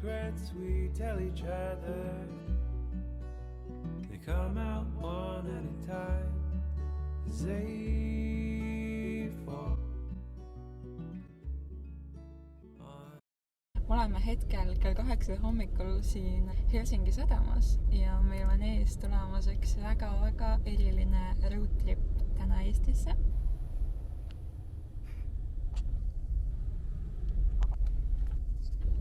secrets we tell each other, they come out one at a time as they fall. Oleme hetkel kell 8 hommikul siin Helsingi sadamas ja meil on ees tulemas üks väga-väga eriline roadtrip täna Eestisse.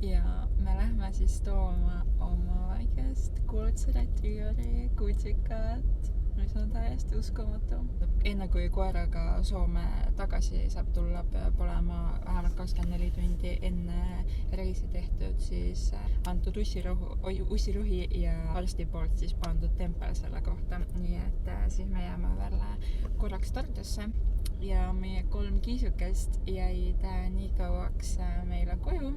Ja me lähme siis tooma oma väikest kuldse retriiveri kutsikat, mis on täiesti uskumatu. Enne kui koeraga Soome tagasi saab tulla, peab olema vähemalt 24 tundi enne reisi tehtud, siis antud ussirohi ja arsti poolt siis pandud tempel selle kohta. Nii et siis me jääme veel korraks Tartusse ja meie 3 kiisukest jäid nii kauaks meile koju.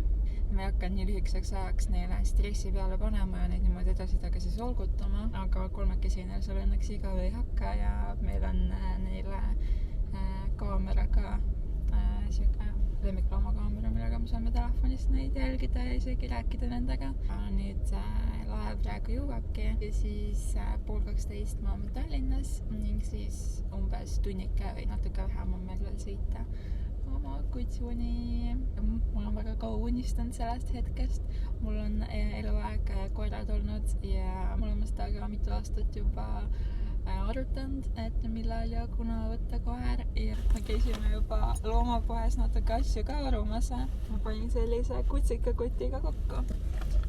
Me ei hakka nii lühikeseks ajaks neile stressi peale panema ja neid niimoodi edasi-tagasi solgutama, aga 3 neil seal õnneks igav ei hakka ja meil on neile kaameraga siuke lemmiklaamakaamera, millega me saame telefonist neid jälgida ja isegi rääkida nendega. Nüüd laev praegu jõuabki ja siis 11:30 me oleme Tallinnas ning siis umbes tunnike või natuke vähem on meil veel sõita oma kutsuni. Mul on väga kaua unistanud sellest hetkest. Mul on eluaeg koerad olnud ja me oleme seda ka mitu aastat juba arutanud, et millal ja kuna võtta koer ja me käisime juba loomapoes natuke asju ka varumas. Ma panin sellise kutsikakotiga kokku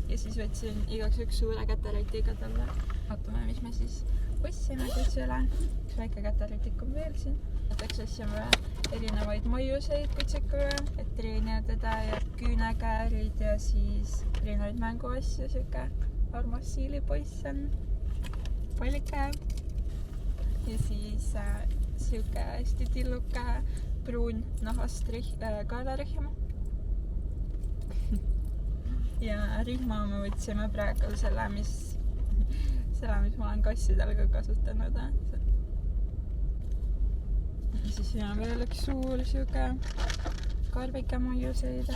ja siis võtsin igaks üks suure käterätiga talle. Vaatame, mis me siis võtsime kutsile. Üks väike käterätik on veel siin. Näiteks asjame erinevaid maiuseid kutsikule, et treenida teda ja küünekäärid ja siis erinevaid mänguasju. Siuke armas siilipoiss on pallike ja siis siuke hästi tilluke pruun nahast kaelarihma. Ja rihma me võtsime praegu selle, mis ma olen kassidel ka kasutanud. Ja siis siin on veel üks suur siuke karbike maiuseid.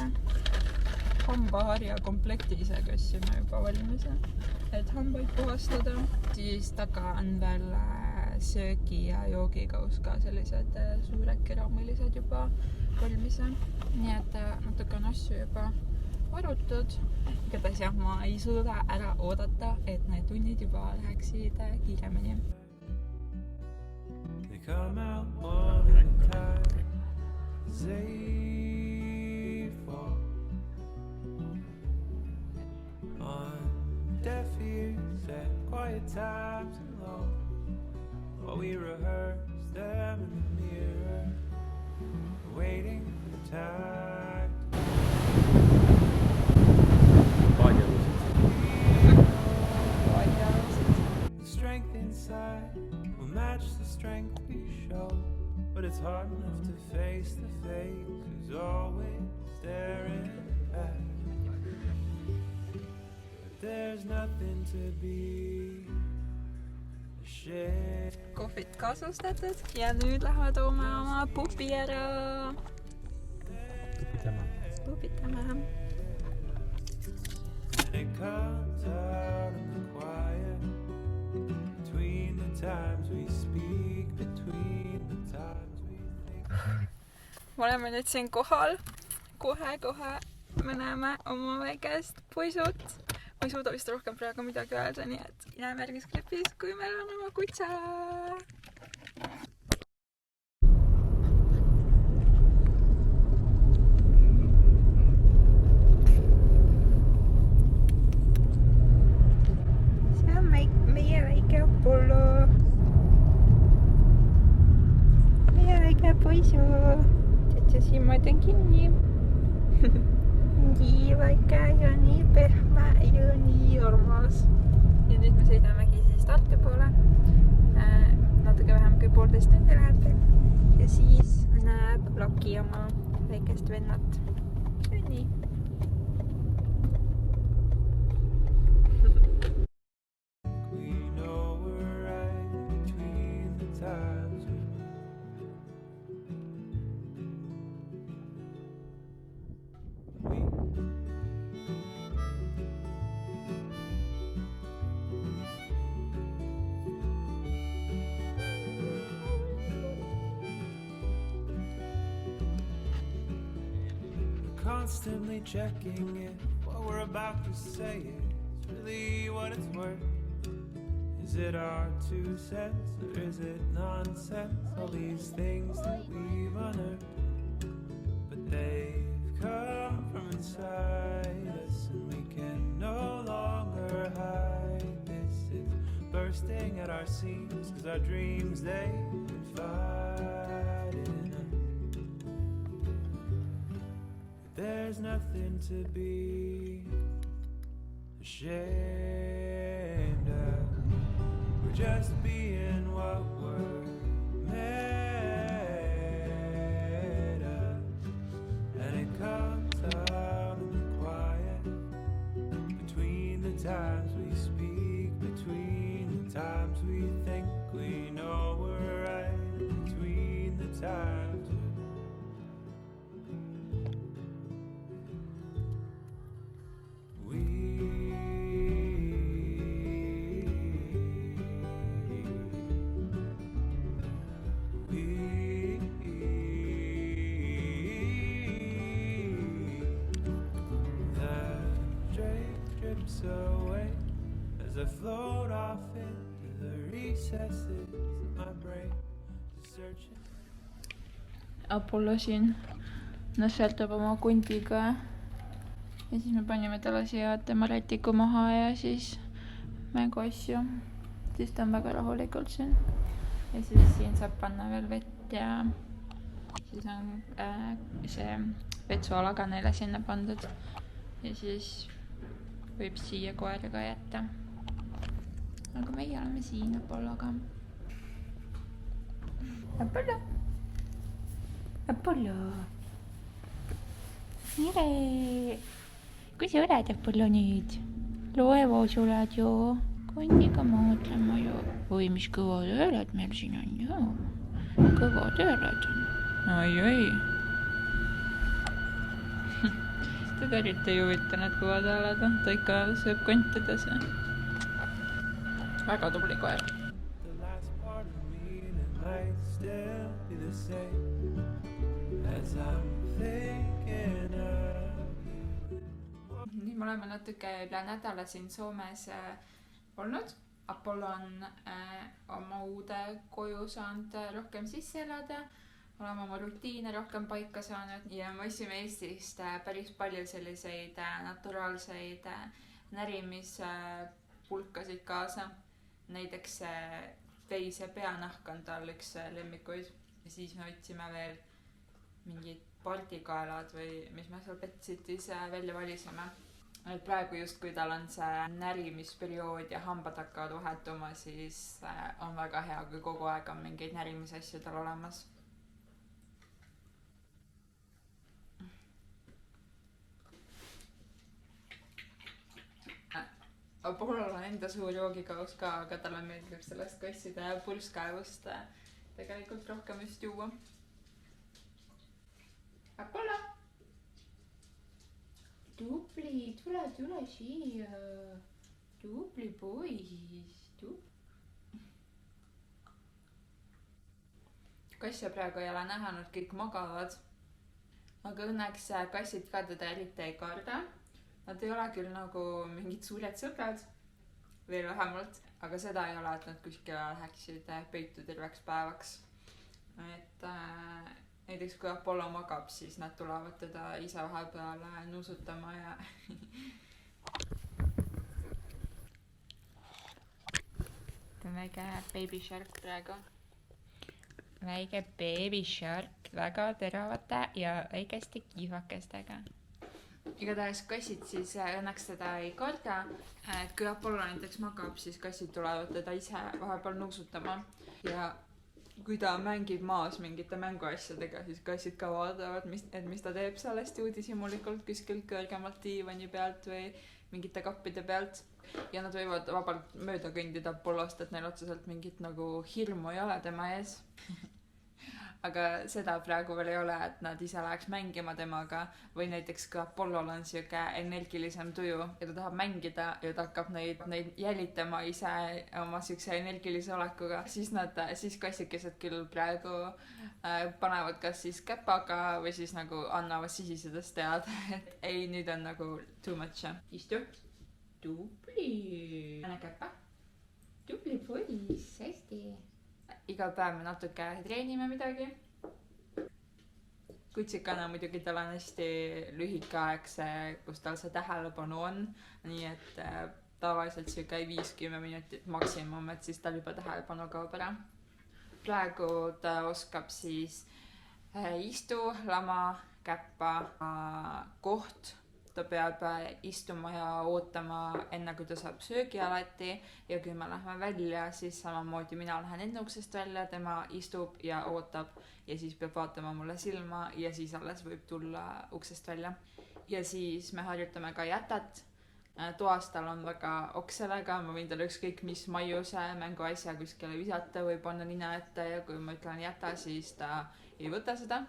Hambaharja komplektisega asjame juba valmis, et hambaid puhastada. Siis taga on veel söögi ja joogikaus ka sellised suured keramilised juba valmis. Nii et natuke on asju juba varutud. Igatahes jah, ma ei suuda ära oodata, et need tunnid juba läheksid kiiremini. Come out one at a time as they fall on deaf ears at quiet times alone, while we rehearse them in the mirror, waiting for the time the strength inside will match the strength we show, but it's hard enough to face the fake who's always staring back. But there's nothing to be ashamed. Kohvit kasustatud ja nüüd läheme toome oma pupi ära. Pupitame. It comes out in the quiet between the times we speak, between the times we think. Me oleme nüüd siin kohal. Kohe me näeme oma väikest poisut. Ma ei suuda vist rohkem praegu midagi öelda, nii et jääme järgmises klipis, kui meil on oma kutsa. See on meie väike Apollo. Meie väike poisu. Tead, silmad on kinni. Nii väike ja nii pehme ja nii armas. Ja nüüd me sõidamegi siis Tartu poole. Natuke vähem kui 1,5 tundi läheb. Ja siis näeb Laki oma väikest vennat. Ja nii. constantly checking if what we're about to say is really what it's worth. Is it our 2 cents or is it nonsense? All these things that we've unearthed, but they've come from inside us, and we can no longer hide this. It's bursting at our seams, 'cause our dreams, they've been fighting us. But there's nothing to be ashamed of. We're just being what we're made of, and it comes out in the quiet, between the times we speak, between the times we think we know we're right, between the times away as I float off into the recesses of my brain, just searching. Apollo siin nässeldab oma kundiga ja siis me panime talle siia tema rätiku maha ja siis mänguasju. Siis ta on väga rahulikult siin. Ja siis siin saab panna veel vett ja siis on see vetsualaga neile sinna pandud. Ja siis võib siia koera ka jätta. Aga meie oleme siin Apolloga. Apollo! Apollo! Tere! Kui sa oled, Apollo, nüüd? Loevos oled ju. Kundiga mõtlema ju. Oi, mis kõvad ööled meil siin on ju. Kõvad ööled. Oi. Teda eriti ei huvita need kõvad hääled, ta ikka sööb kontides. Väga tubli koer. Nii me oleme natuke üle nädala siin Soomes olnud. Apollo on oma uude koju saanud rohkem sisse elada. Oleme oma rutiine rohkem paika saanud ja me ostsime Eestist päris palju selliseid naturaalseid närimispulkasid kaasa. Näiteks veise peanahk on tal üks lemmikuid ja siis me otsime veel mingid pardikaelad või mis me seal Petsitis välja valisime. Et praegu just kui tal on see närimisperiood ja hambad hakkavad vahetuma, siis on väga hea, kui kogu aeg on mingeid närimisasju tal olemas. Apollol on enda suur joogikaus ka, aga talle meeldib sellest kasside pulskaevust tegelikult rohkem just juua. Apollo! Tubli, tule siia. Tubli poiss. Kasse praegu ei ole näha, nad kõik magavad. Aga õnneks kassid ka teda eriti ei karda. Nad ei ole küll nagu mingid suured sõbrad, veel vähemalt, aga seda ei ole, et nad kuskile läheksid peitu terveks päevaks. Et näiteks kui Apollo magab, siis nad tulevad teda ise vahepeal nuusutama ja ta on väike baby shark praegu. Väike baby shark väga teravate ja väikeste kiivakestega. Igatahes kassid siis õnneks teda ei karda. Et kui Apollo näiteks magab, siis kassid tulevad teda ise vahepeal nuusutama. Ja kui ta mängib maas mingite mänguasjadega, siis kassid ka vaatavad, mis ta teeb seal hästi uudishimulikult kuskil kõrgemalt diivani pealt või mingite kappide pealt. Ja nad võivad vabalt mööda kõndida Apollost, et neil otseselt mingit nagu hirmu ei ole tema ees. aga seda praegu veel ei ole, et nad ise läheks mängima temaga või näiteks kui Apollol on siuke energilisem tuju ja ta tahab mängida ja ta hakkab neid jälitama ise oma siukse energilise olekuga, siis kassikesed küll praegu panevad kas siis käpaga või siis nagu annavad sisisedes teada, et ei, nüüd on nagu too much. Istu. Tubli. Anna käpa. Tubli poiss, hästi. Iga päev me natuke treenime midagi. Kutsikana muidugi tal on hästi lühike aeg see, kus tal see tähelepanu on. Nii et tavaliselt siuke 5-10 minutit maksimum, et siis tal juba tähelepanu kaob ära. Praegu ta oskab siis istu, lama, käppa, koht. Ta peab istuma ja ootama enne, kui ta saab söögi alati ja kui me lähme välja, siis samamoodi mina lähen enne uksest välja, tema istub ja ootab ja siis peab vaatama mulle silma ja siis alles võib tulla uksest välja. Ja siis me harjutame ka jätat. Toas tal on väga okselega, ma võin talle ükskõik mis maiuse mänguasja kuskile visata või panna nina ette ja kui ma ütlen jäta, siis ta ei võta seda.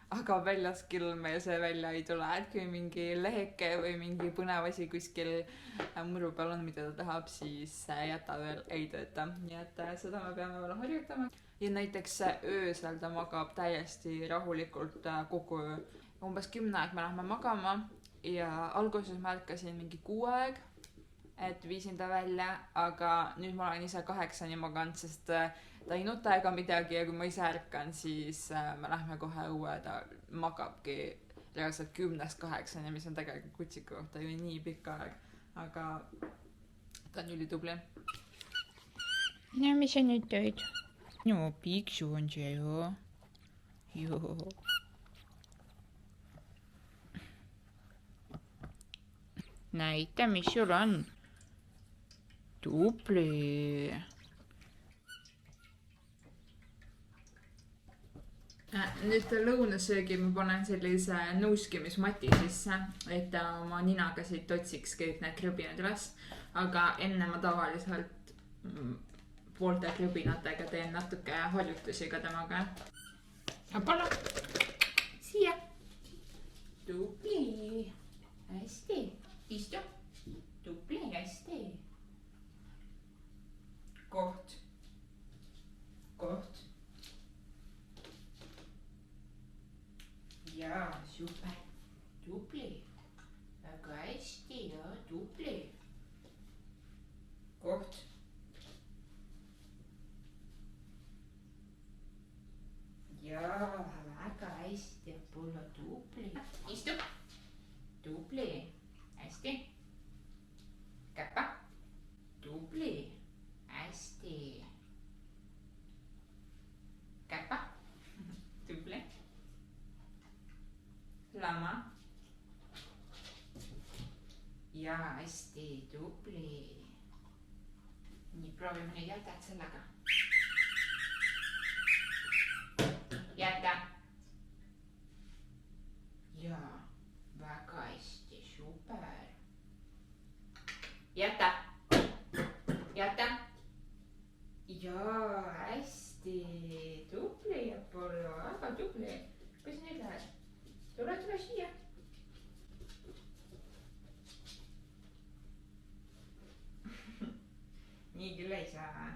Aga väljas küll meil see välja ei tule, et kui mingi leheke või mingi põnev asi kuskil muru peal on, mida ta tahab, siis jäta veel ei tööta. Nii et seda me peame veel harjutama. Ja näiteks öösel ta magab täiesti rahulikult kogu öö. Umbes 10 aeg me lähme magama ja alguses ma ärkasin mingi 6 aeg, et viisin ta välja, aga nüüd ma olen ise 8 maganud, sest ta ei nuta ega midagi ja kui ma ise ärkan, siis me lähme kohe õue, ta magabki reaalselt 10-8, mis on tegelikult kutsiku kohta ju nii pikk aeg, aga ta on ülitubli. No mis sa nüüd teed? No piksu on see ju. Joo. Näita, mis sul on. Tubli. Nüüd lõunasöögi ma panen sellise nõuskimismati sisse, et ta oma ninaga siit otsiks kõik need krõbinad üles. Aga enne ma tavaliselt poolte krõbinatega teen natuke harjutusi ka temaga. Apollo, siia. Tubli. Hästi. Istu. Tubli, hästi. Koht. Koht. Jaa, super. Tubli. Väga hästi, jaa, tubli. Koht. Jaa, väga hästi, Apollo, tubli. Istu. Tubli. Hästi. Käpa. Tubli. Hästi. Käpa. Tubli. Lama. Jaa, hästi, tubli. Nii, proovime nüüd jätad sellega. Jäta. Jaa, väga hästi, super. Jäta. Jäta. Jaa, hästi, tubli, Apollo, väga tubli. Kus nüüd lähed? Tule siia. Nii küll ei saa.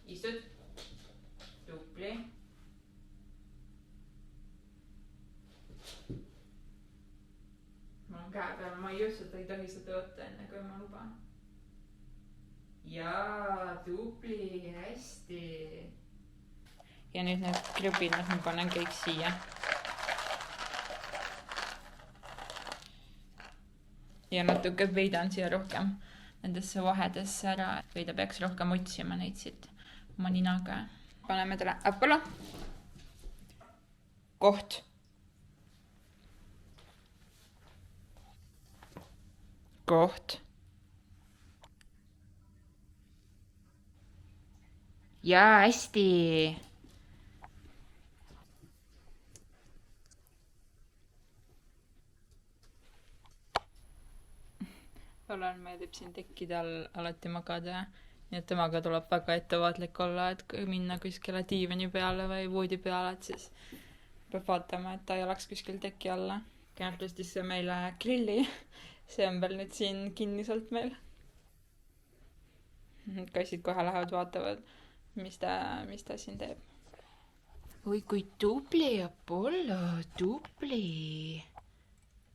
Istud. Tubli. Mul on käe peal, ma ei usu, et ei tohi seda võtta enne, kui ma luban. Jaa, tubli, hästi. Ja nüüd need krõbinad ma panen kõik siia. Ja natuke veidan siia rohkem nendesse vahedesse ära, või ta peaks rohkem otsima neid siit oma ninaga. Paneme talle Apollo. Koht. Koht. Jaa, hästi. Olen meeldib siin tekkide all alati magada nii et temaga tuleb väga ettevaatlik olla, et kui minna kuskile diivani peale või voodi peale, et siis peab vaatama, et ta ei oleks kuskil teki alla. Käib tõstis meile grilli. See on veel nüüd siin kinniselt meil. Kassid kohe lähevad vaatavad, mis ta siin teeb. Oi, kui tubli, Apollo, tubli.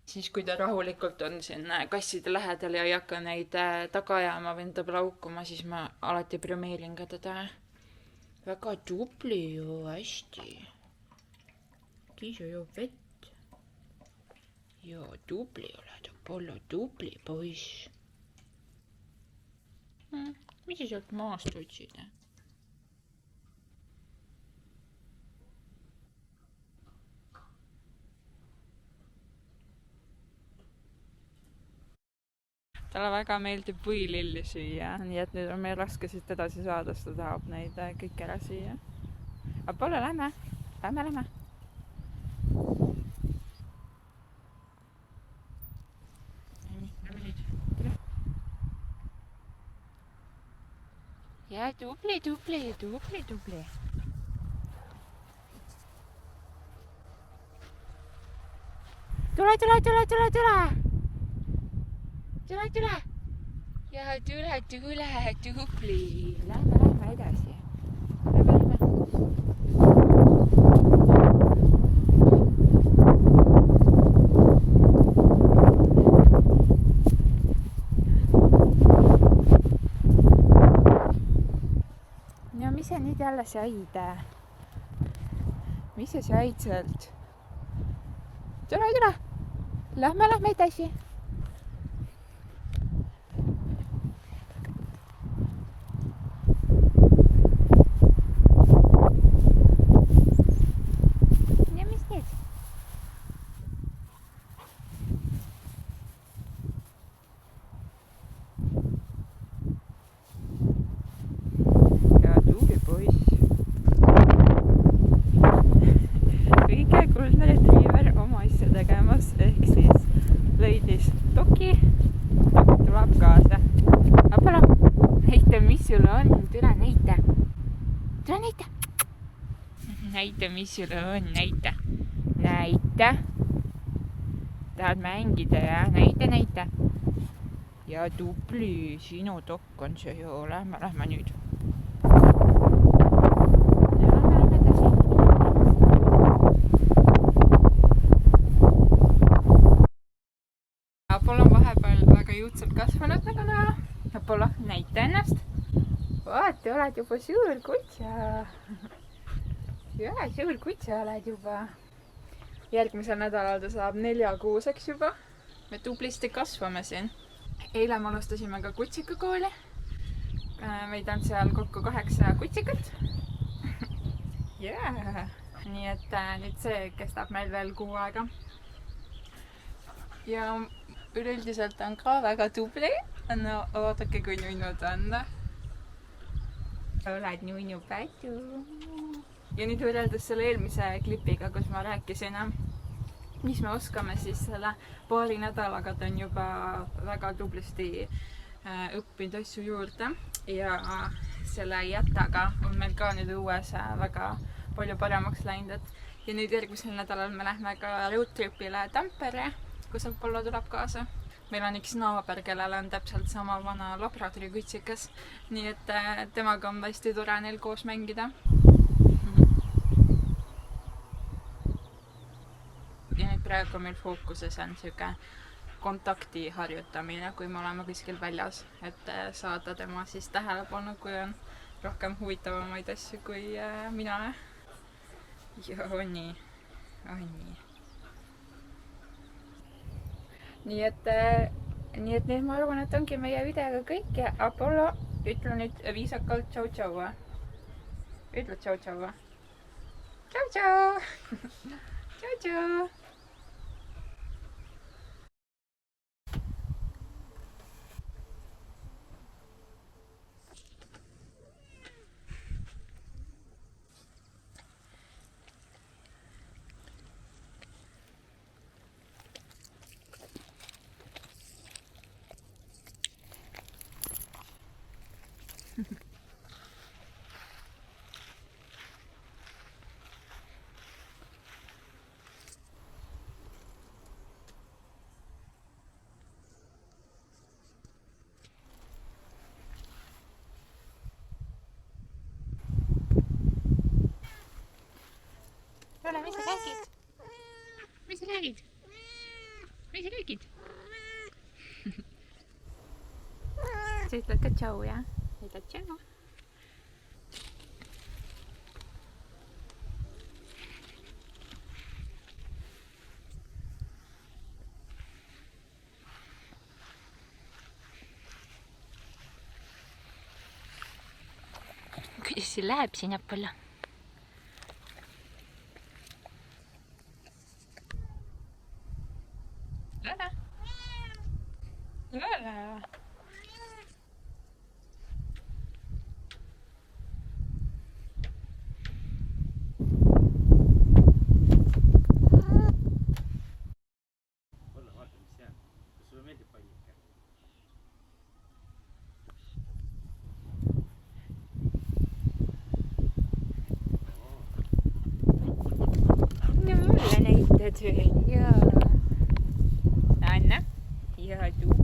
Siis kui ta rahulikult on siin kasside lähedal ja ei hakka neid taga ajama või enda plaukuma, siis ma alati premeerin ka teda. Väga tubli ju, hästi. Kiisu joob vett. Joo, tubli oled, Apollo, tubli poiss. Mis sa sealt maast otsid? Talle väga meeldib võililli süüa, nii et nüüd on meil raske siit edasi saada, sest ta tahab neid kõik ära süüa. Apollo, lähme. Ja, tubli. Tule. Ja, tubli. Lähme edasi. Lähme. No mis sa nüüd jälle said? Mis sa said sealt? Tule. Lähme edasi. Näita, mis sul on, näita. Tahad mängida, jah? Näita. Ja tubli, sinu dokk on see ju, lähme nüüd. Lähme edasi. Apollo on vahepeal väga jõudsalt kasvanud, nagu näha. Apollo, näita ennast. Vaata, oled juba suur kutsa. Jaa, suur kutsa oled juba. Järgmisel nädalal ta saab 4-kuuseks juba. Me tublisti kasvame siin. Eile me alustasime ka kutsikakooli. Meid on seal kokku 8 kutsikat. Jaa. Nii et nüüd see kestab meil veel 6 aega. Ja üleüldiselt on ka väga tubli. No oodake, kui nunnud on. Oled nunnu pätu. Ja nüüd võrreldes selle eelmise klipiga, kus ma rääkisin, mis me oskame, siis selle paari nädalaga ta on juba väga tublisti õppinud asju juurde. Ja selle jätaga on meil ka nüüd uues väga palju paremaks läinud. Ja nüüd järgmisel nädalal me lähme ka roadtripile Tampere, kus Apollo tuleb kaasa. Meil on üks naaber, kellel on täpselt sama vana labradori kutsikas. Nii et temaga on hästi tore neil koos mängida. Ja nüüd praegu meil fookuses on siuke kontakti harjutamine, kui me oleme kuskil väljas, et saada tema siis tähelepanu, kui on rohkem huvitavamaid asju kui mina. Joo, nii. Nii et nüüd ma arvan, et ongi meie videoga kõik ja Apollo, ütle nüüd viisakalt tšau-tšau. Ütle tšau-tšau. Tšau-tšau. Tšau-tšau. Ole, mis sa räägid? Mis sa räägid? Mis sa räägid? Sa ütled ka tšau, jah? Ütled tšau. Kuidas see läheb sinnapoole? Lola. Lola. Olla, vaata, mis jääb. Kas sulle meeldib pallike? No mulle näitad veel, jaa. Anna. Ja tu.